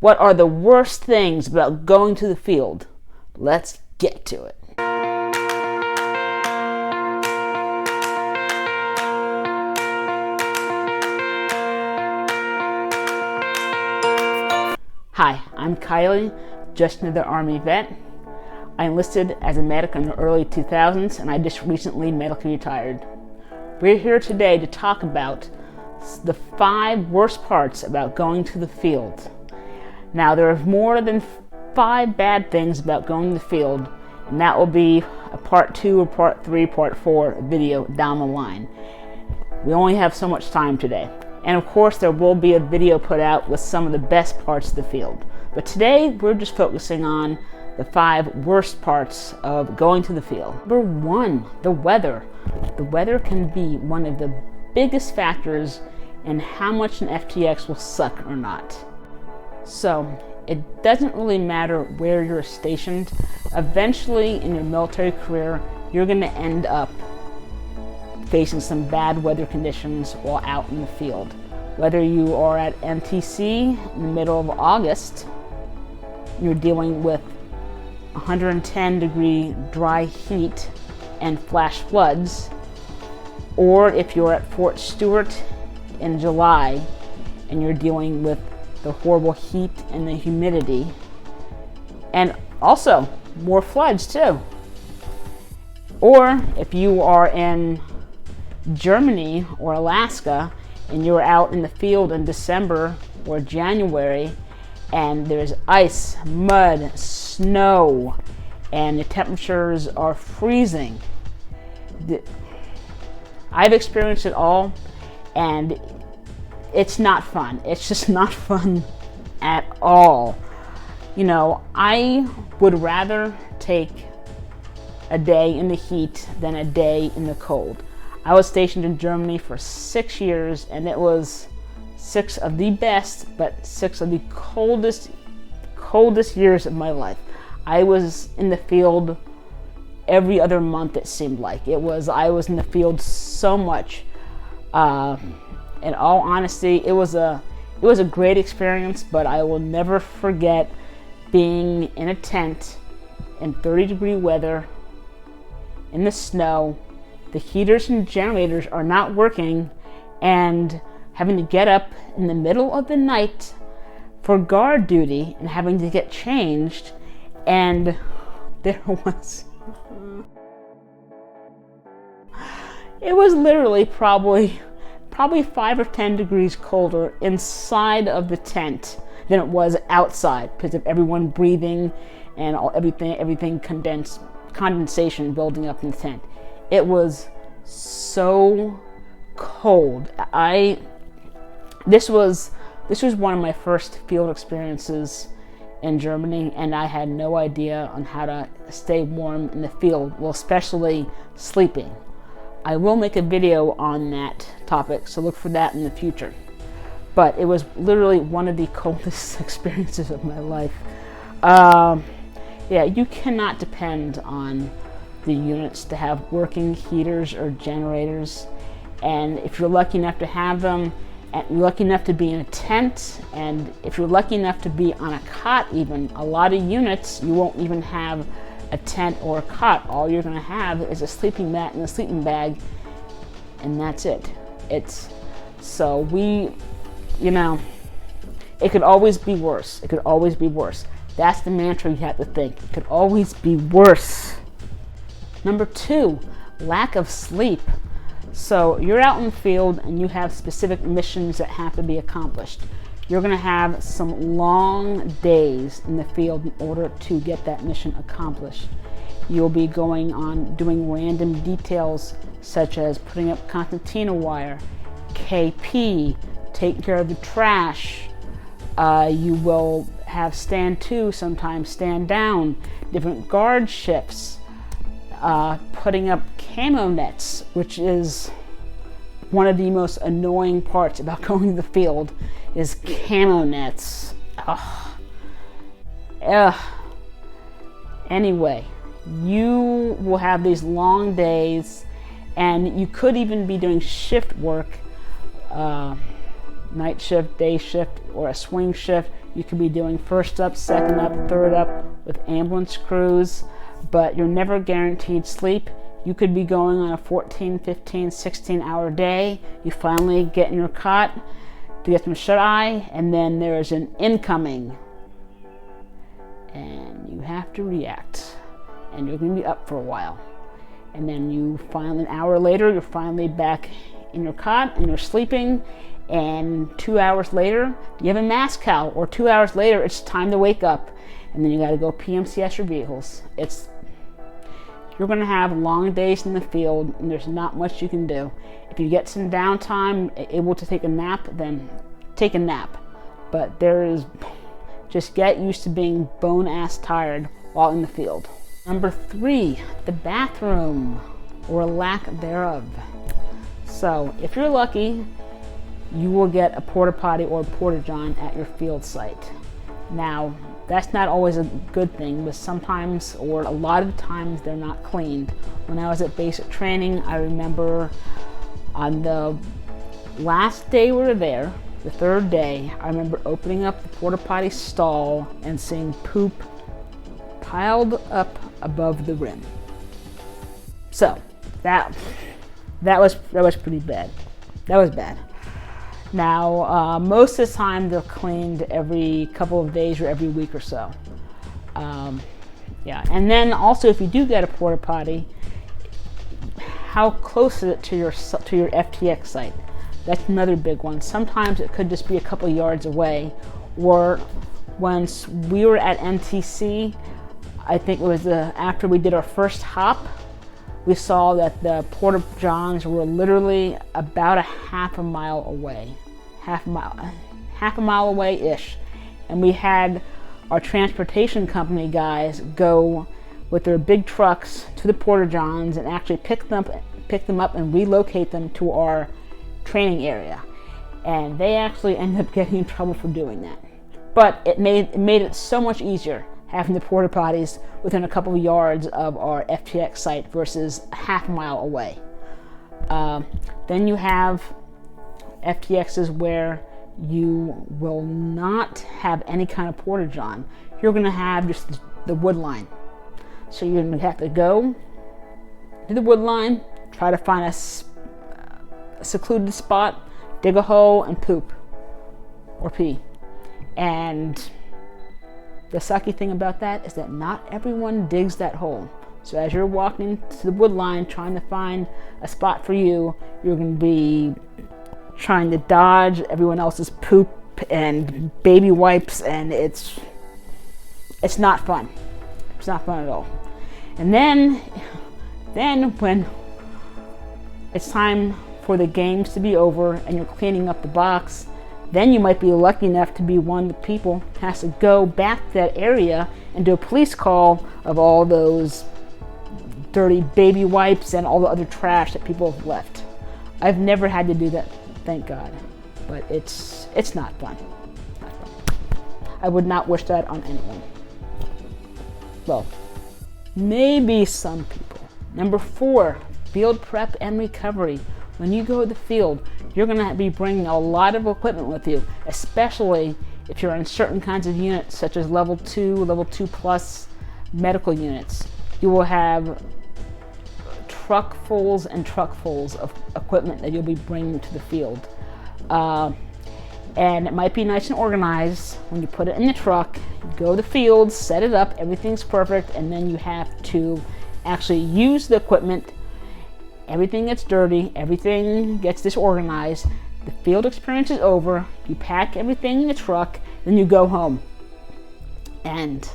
What are the worst things about going to the field? Let's get to it. Hi, I'm Kylie, just another Army vet. I enlisted as a medic in the early 2000s, and I just recently medically retired. We're here today to talk about the 5 worst parts about going to the field. Now, there are more than 5 bad things about going to the field, and that will be a part 2 or part 3, part 4 video down the line. We only have so much time today. And of course, there will be a video put out with some of the best parts of the field. But today, we're just focusing on the 5 worst parts of going to the field. Number 1, the weather. The weather can be one of the biggest factors in how much an FTX will suck or not. So, it doesn't really matter where you're stationed. Eventually, in your military career, you're going to end up facing some bad weather conditions while out in the field. Whether you are at MTC in the middle of August, you're dealing with 110 degree dry heat and flash floods, or if you're at Fort Stewart in July and you're dealing with the horrible heat and the humidity, and also more floods too. Or if you are in Germany or Alaska and you're out in the field in December or January and there's ice, mud, snow, and the temperatures are freezing. I've experienced it all, and it's not fun. It's just not fun at all. You know, I would rather take a day in the heat than a day in the cold. I was stationed in Germany for 6 years, and it was 6 of the best, but 6 of the coldest years of my life. I was in the field every other month, it seemed like. I was in the field so much. In all honesty, it was a great experience, but I will never forget being in a tent in 30-degree weather, in the snow. The heaters and generators are not working, and having to get up in the middle of the night for guard duty and having to get changed, and it was literally probably 5 or 10 degrees colder inside of the tent than it was outside because of everyone breathing and everything condensation building up in the tent. It was so cold. This was one of my first field experiences in Germany, and I had no idea on how to stay warm in the field, well, especially sleeping. I will make a video on that topic, so look for that in the future. But it was literally one of the coldest experiences of my life. Yeah, you cannot depend on the units to have working heaters or generators, and if you're lucky enough to have them, and you're lucky enough to be in a tent, and if you're lucky enough to be on a cot even, a lot of units you won't even have a tent or a cot. All you're going to have is a sleeping mat and a sleeping bag, and that's it. It could always be worse. It could always be worse. That's the mantra you have to think. It could always be worse. Number 2, lack of sleep. So you're out in the field and you have specific missions that have to be accomplished. You're going to have some long days in the field in order to get that mission accomplished. You'll be going on doing random details such as putting up concertina wire, KP, taking care of the trash. You will have stand 2, sometimes stand down, different guard shifts, putting up camo nets, which is one of the most annoying parts about going to the field, is camo nets. Anyway, you will have these long days, and you could even be doing shift work night shift, day shift, or a swing shift. You could be doing first up, second up, third up with ambulance crews, but you're never guaranteed sleep. You could be going on a 14, 15, 16-hour day. You finally get in your cot to get some shut-eye, and then there's an incoming. And you have to react. And you're going to be up for a while. And then you finally, an hour later, you're finally back in your cot and you're sleeping. And 2 hours later, you have a mass cow. Or 2 hours later, it's time to wake up. And then you got to go PMCS your vehicles. You're going to have long days in the field, and there's not much you can do. If you get some downtime, able to take a nap, then take a nap. But just get used to being bone-ass tired while in the field. Number 3, the bathroom, or lack thereof. So, if you're lucky, you will get a porta potty or a porta-john at your field site. Now, that's not always a good thing, but sometimes, or a lot of times, they're not cleaned. When I was at basic training, I remember on the last day we were there, the third day, I remember opening up the porta potty stall and seeing poop piled up above the rim. So that was pretty bad. That was bad. Now, most of the time they're cleaned every couple of days or every week or so. Yeah, and then also if you do get a porta potty, how close is it to your FTX site? That's another big one. Sometimes it could just be a couple yards away. Or once we were at NTC, I think it was after we did our first hop, we saw that the porta johns were literally about a half a mile away. Half a mile away-ish. And we had our transportation company guys go with their big trucks to the porta johns and actually pick them up and relocate them to our training area. And they actually ended up getting in trouble for doing that. But it made it so much easier having the porta potties within a couple of yards of our FTX site versus a half a mile away. Then you have FTXs where you will not have any kind of porta john. You're going to have just the wood line. So you're going to have to go to the wood line, try to find a secluded spot, dig a hole, and poop or pee. And the sucky thing about that is that not everyone digs that hole. So as you're walking to the wood line trying to find a spot for you, you're going to be trying to dodge everyone else's poop and baby wipes, and it's not fun. It's not fun at all. And then when it's time for the games to be over and you're cleaning up the box, then you might be lucky enough to be one of the people who has to go back to that area and do a police call of all those dirty baby wipes and all the other trash that people have left. I've never had to do that, thank God. But it's not fun. I would not wish that on anyone. Well, maybe some people. Number 4, field prep and recovery. When you go to the field, you're going to be bringing a lot of equipment with you, especially if you're in certain kinds of units, such as level 2, level 2 plus medical units. You will have truckfuls and truckfuls of equipment that you'll be bringing to the field. And it might be nice and organized when you put it in the truck, go to the field, set it up, everything's perfect, and then you have to actually use the equipment. Everything gets dirty, everything gets disorganized, the field experience is over, you pack everything in the truck, then you go home. And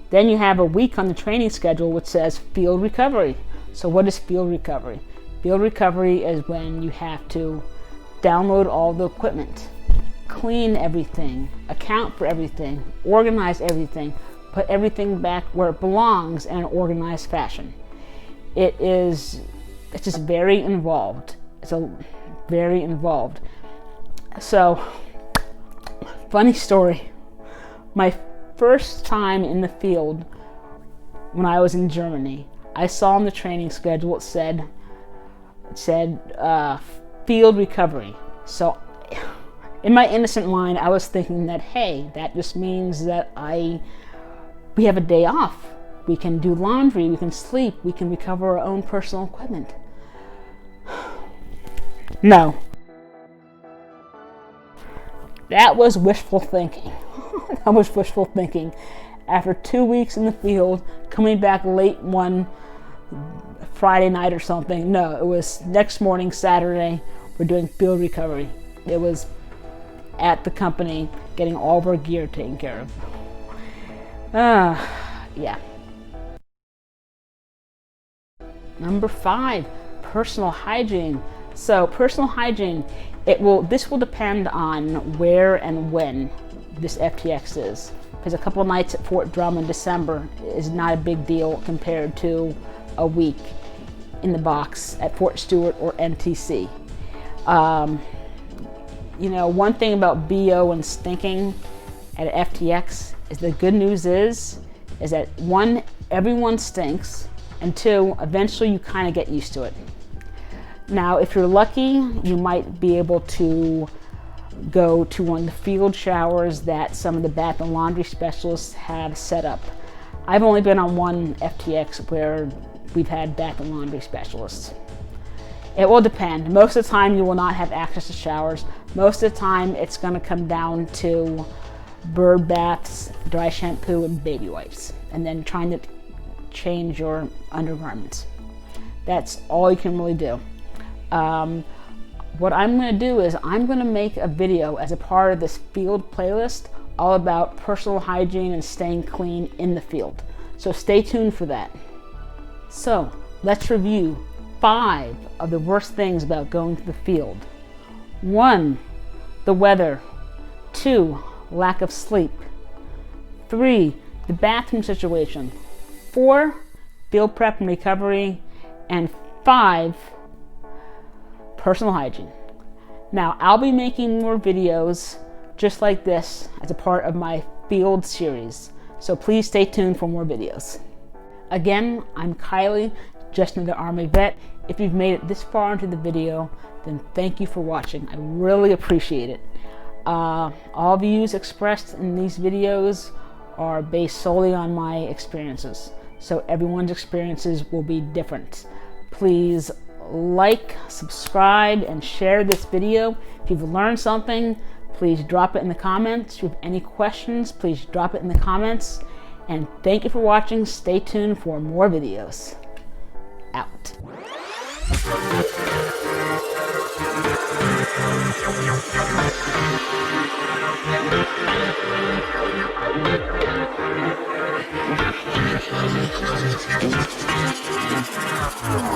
then you have a week on the training schedule which says field recovery. So what is field recovery? Field recovery is when you have to download all the equipment, clean everything, account for everything, organize everything, put everything back where it belongs in an organized fashion. It's just very involved. It's very involved. So, funny story. My first time in the field when I was in Germany, I saw on the training schedule it said field recovery. So In my innocent mind, I was thinking that, hey, that just means that we have a day off. We can do laundry, we can sleep, we can recover our own personal equipment. No. That was wishful thinking. That was wishful thinking. After 2 weeks in the field, coming back late one Friday night or something. No, it was next morning, Saturday, we're doing field recovery. It was at the company getting all of our gear taken care of. Yeah. Number 5, personal hygiene. So personal hygiene, this will depend on where and when this FTX is. Because a couple of nights at Fort Drum in December is not a big deal compared to a week in the box at Fort Stewart or NTC. One thing about BO and stinking at FTX is the good news is that 1, everyone stinks, and 2, eventually you kind of get used to it. Now, if you're lucky, you might be able to go to one of the field showers that some of the bath and laundry specialists have set up. I've only been on one FTX where we've had bath and laundry specialists. It will depend. Most of the time you will not have access to showers. Most of the time it's going to come down to bird baths, dry shampoo, and baby wipes, and then trying to change your undergarments. That's all you can really do. What I'm going to do is I'm going to make a video as a part of this field playlist all about personal hygiene and staying clean in the field. So stay tuned for that. So let's review 5 of the worst things about going to the field. 1, the weather. 2, lack of sleep. 3, the bathroom situation. 4, field prep and recovery. And 5, personal hygiene. Now, I'll be making more videos just like this as a part of my field series. So please stay tuned for more videos. Again, I'm Kylie, just another Army vet. If you've made it this far into the video, then thank you for watching. I really appreciate it. All views expressed in these videos are based solely on my experiences. So everyone's experiences will be different. Please like, subscribe, and share this video. If you've learned something, please drop it in the comments. If you have any questions, please drop it in the comments. And thank you for watching. Stay tuned for more videos. Out.